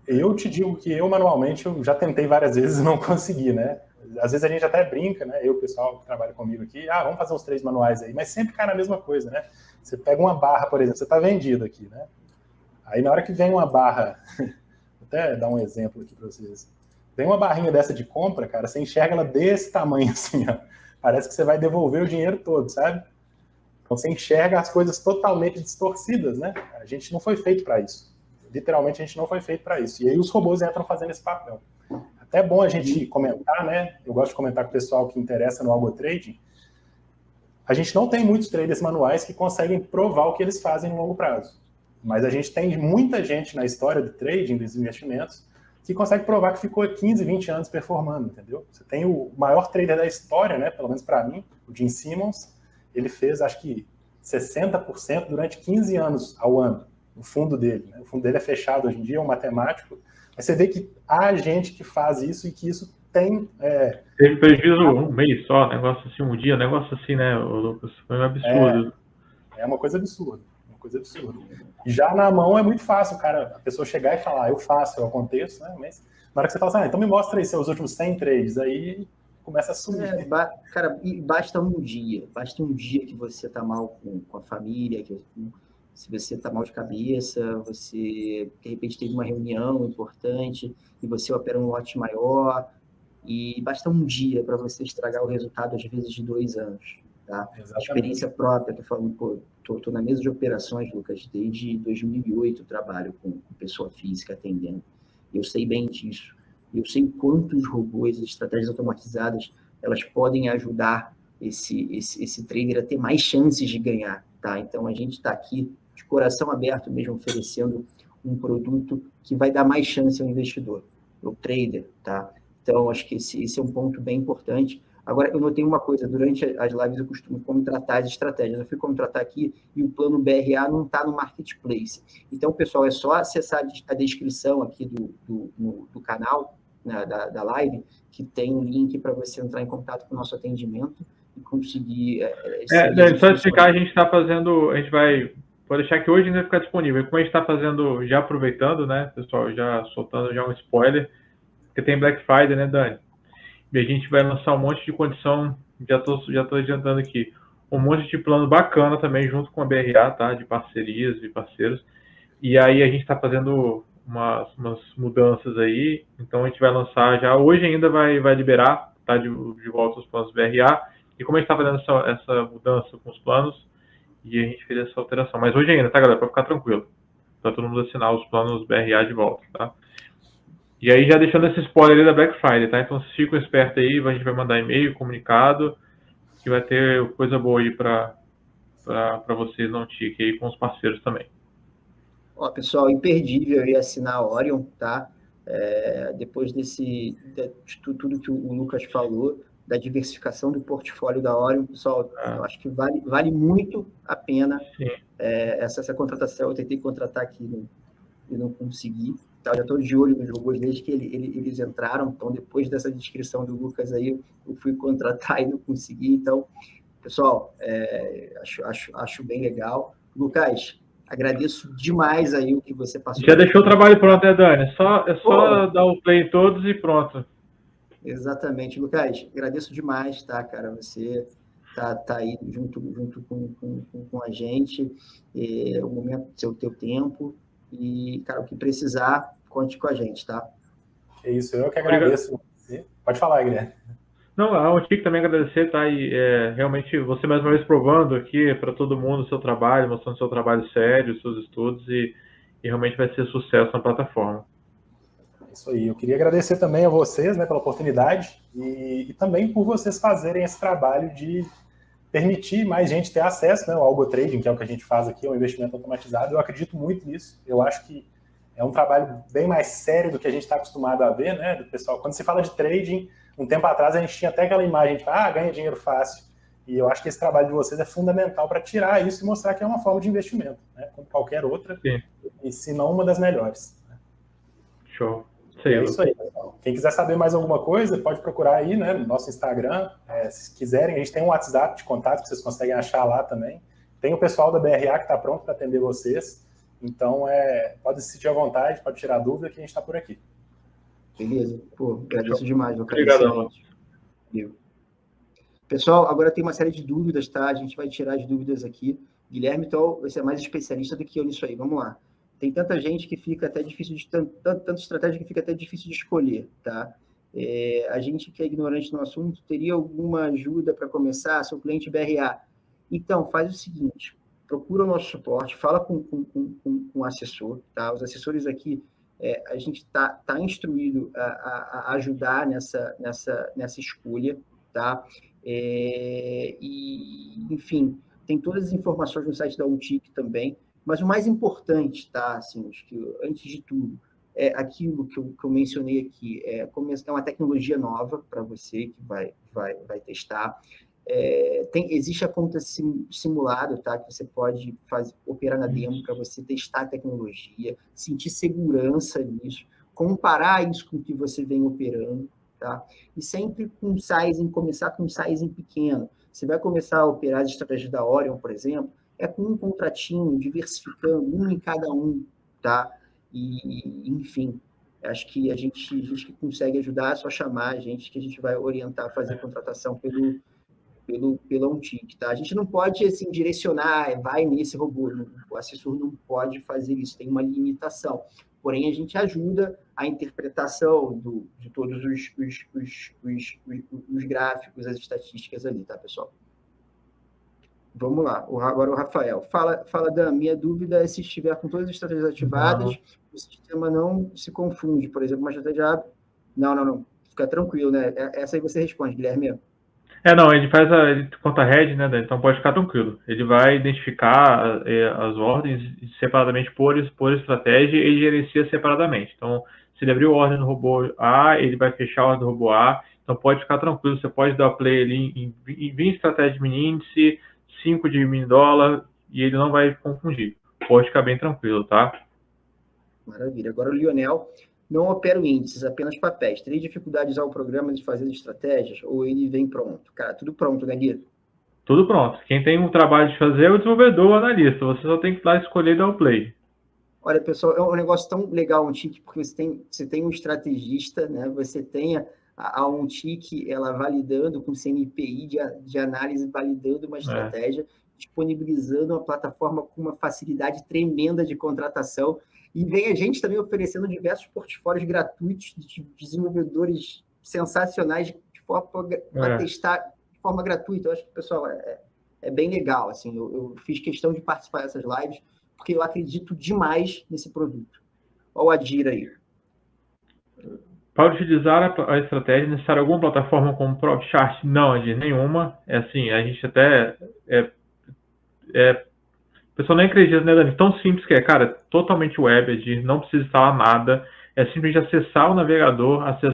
Eu te digo que eu, manualmente, eu já tentei várias vezes e não consegui, né? Às vezes a gente até brinca, né? Eu, o pessoal que trabalha comigo aqui, vamos fazer uns trades manuais aí, mas sempre cai na mesma coisa, né? Você pega uma barra, por exemplo, você está vendido aqui, né? Aí na hora que vem uma barra, vou até dar um exemplo aqui para vocês. Vem uma barrinha dessa de compra, cara, você enxerga ela desse tamanho assim, ó. Parece que você vai devolver o dinheiro todo, sabe? Então você enxerga as coisas totalmente distorcidas, né? A gente não foi feito para isso. Literalmente a gente não foi feito para isso. E aí os robôs entram fazendo esse papel. Até é bom a gente comentar, né? Eu gosto de comentar com o pessoal que interessa no algo trading. A gente não tem muitos traders manuais que conseguem provar o que eles fazem no longo prazo. Mas a gente tem muita gente na história do trading, dos investimentos, que consegue provar que ficou 15, 20 anos performando, entendeu? Você tem o maior trader da história, né? Pelo menos para mim, o Gene Simmons, ele fez, acho que, 60% durante 15 anos ao ano, o fundo dele. Né? O fundo dele é fechado hoje em dia, é um matemático. Mas você vê que há gente que faz isso e que isso tem... Teve prejuízo um mês só, negócio assim, um dia, negócio assim, né, Lucas? Foi um absurdo. É uma coisa absurda. Uma coisa absurda. E já na mão é muito fácil, cara, a pessoa chegar e falar, eu faço, eu aconteço, né? Mas na hora que você fala assim, então me mostra aí seus últimos 100 trades, aí começa a sumir. Cara, basta um dia que você tá mal com a família, se você tá mal de cabeça, você de repente teve uma reunião importante e você opera um lote maior, e basta um dia para você estragar o resultado, às vezes, de 2 anos. Tá? A experiência própria, tô falando, tô na mesa de operações, Lucas, desde 2008 trabalho com pessoa física atendendo. Eu sei bem disso. Eu sei quantos robôs e estratégias automatizadas elas podem ajudar esse trader a ter mais chances de ganhar. Tá? Então, a gente está aqui de coração aberto mesmo, oferecendo um produto que vai dar mais chance ao investidor, ao trader. Tá? Então, acho que esse é um ponto bem importante. Agora, eu notei uma coisa, durante as lives eu costumo contratar as estratégias, eu fui contratar aqui e o plano BRA não está no Marketplace. Então, pessoal, é só acessar a descrição aqui do canal, né, da live, que tem um link para você entrar em contato com o nosso atendimento e conseguir... só explicar, a gente está fazendo, pode deixar que hoje ainda vai ficar disponível. Como a gente está fazendo, já aproveitando, né, pessoal, já soltando já um spoiler, porque tem Black Friday, né, Dani? E a gente vai lançar um monte de condição, já tô adiantando aqui, um monte de plano bacana também, junto com a BRA, tá? De parcerias e parceiros. E aí a gente está fazendo umas mudanças aí, então a gente vai lançar já, hoje ainda vai liberar, tá? De volta os planos BRA, E como a gente está fazendo essa mudança com os planos, e a gente fez essa alteração. Mas hoje ainda, tá, galera? Para ficar tranquilo. Para todo mundo assinar os planos BRA de volta, tá? E aí, já deixando esse spoiler aí da Black Friday, tá? Então, fiquem espertos aí, a gente vai mandar e-mail, comunicado, que vai ter coisa boa aí para vocês no TIC aí com os parceiros também. Ó, pessoal, imperdível aí assinar a Orion, tá? Depois de tudo que o Lucas falou, da diversificação do portfólio da Orion, pessoal, eu acho que vale muito a pena essa contratação. Eu tentei contratar aqui e não consegui. Tá? Eu já estou de olho nos robôs desde que eles entraram, então depois dessa descrição do Lucas aí, eu fui contratar e não consegui. Então, pessoal, acho bem legal. Lucas, agradeço demais aí o que você passou. Já deixou o trabalho pronto, né, Dani? É só dar o play em todos e pronto. Exatamente. Lucas, agradeço demais, tá, cara? Você tá aí junto com a gente, o momento do teu tempo, e, cara, o que precisar, conte com a gente, tá? É isso, eu que agradeço. Pode falar, Guilherme. Não, a ONTIC também agradecer, tá? E realmente você mais uma vez provando aqui para todo mundo o seu trabalho, mostrando o seu trabalho sério, os seus estudos, e realmente vai ser sucesso na plataforma. É isso aí. Eu queria agradecer também a vocês, né, pela oportunidade e também por vocês fazerem esse trabalho de permitir mais gente ter acesso, né, ao algo trading, que é o que a gente faz aqui, é um investimento automatizado. Eu acredito muito nisso. Eu acho que é um trabalho bem mais sério do que a gente está acostumado a ver, né, do pessoal. Quando se fala de trading, um tempo atrás a gente tinha até aquela imagem de ganha dinheiro fácil. E eu acho que esse trabalho de vocês é fundamental para tirar isso e mostrar que é uma forma de investimento, né, como qualquer outra, Sim. e se não uma das melhores. Né? Show. É isso aí, pessoal. Quem quiser saber mais alguma coisa, pode procurar aí, né, no nosso Instagram. Se quiserem, a gente tem um WhatsApp de contato que vocês conseguem achar lá também. Tem o pessoal da BRA que está pronto para atender vocês. Então, pode se sentir à vontade, pode tirar dúvida que a gente está por aqui. Beleza. Pô, agradeço demais. Obrigado. Pessoal, agora tem uma série de dúvidas, tá? A gente vai tirar as dúvidas aqui. Guilherme, então, você é mais especialista do que eu nisso aí. Vamos lá. Tem tanta gente que fica até difícil de... Tanta estratégia que fica até difícil de escolher, tá? A gente que é ignorante no assunto, teria alguma ajuda para começar? Seu cliente BRA. Então, faz o seguinte, procura o nosso suporte, fala com o assessor, tá? Os assessores aqui, a gente tá instruído a ajudar nessa escolha, tá? Enfim, tem todas as informações no site da ONTIC também, mas o mais importante, tá? Assim, acho que antes de tudo, é aquilo que eu mencionei aqui, é uma tecnologia nova para você que vai testar. Existe a conta simulada, tá? Que você pode operar na demo para você testar a tecnologia, sentir segurança nisso, comparar isso com o que você vem operando, tá? E sempre começar com um sizing pequeno. Você vai começar a operar as estratégias da Orion, por exemplo, com um contratinho, diversificando, um em cada um, tá? E enfim, acho que a gente que consegue ajudar, é só chamar a gente, que a gente vai orientar a fazer a contratação pela ONTIC, tá? A gente não pode, assim, direcionar, vai nesse robô, o assessor não pode fazer isso, tem uma limitação. Porém, a gente ajuda a interpretação de todos os gráficos, as estatísticas ali, tá, pessoal? Vamos lá, agora o Rafael. Fala, Dan, minha dúvida é se estiver com todas as estratégias ativadas, o sistema não se confunde. Por exemplo, uma estratégia... Não. Fica tranquilo, né? Essa aí você responde, Guilherme. Não, ele conta head, né, Dan? Então pode ficar tranquilo. Ele vai identificar as ordens separadamente por estratégia e ele gerencia separadamente. Então, se ele abrir a ordem no robô A, ele vai fechar a ordem do robô A. Então pode ficar tranquilo, você pode dar play ali em 20 estratégias de mini índice, 5 de mini dólar, e ele não vai confundir. Pode ficar bem tranquilo, tá? Maravilha. Agora o Lionel não opera índices, apenas papéis. Teria dificuldade de usar o programa de fazer estratégias ou ele vem pronto? Cara, tudo pronto, né, Gui? Tudo pronto. Quem tem um trabalho de fazer é o desenvolvedor, o analista. Você só tem que ir lá escolher e dar o play. Olha, pessoal, é um negócio tão legal, ONTIC, porque você tem um estrategista, né? Você tem a ONTIC, ela validando com CNPI de análise, validando uma estratégia, disponibilizando uma plataforma com uma facilidade tremenda de contratação. E vem a gente também oferecendo diversos portfólios gratuitos de desenvolvedores sensacionais de forma para testar de forma gratuita. Eu acho que, pessoal, é bem legal. Assim, eu fiz questão de participar dessas lives, porque eu acredito demais nesse produto. Olha o Adir aí. Para utilizar a estratégia, é necessário alguma plataforma como o PropChart? Não, Adir, nenhuma. É assim, a gente até... o pessoal nem acredita, né, Dani? Tão simples que é, cara, totalmente web, Adir, não precisa instalar nada. É simplesmente acessar o navegador, acessar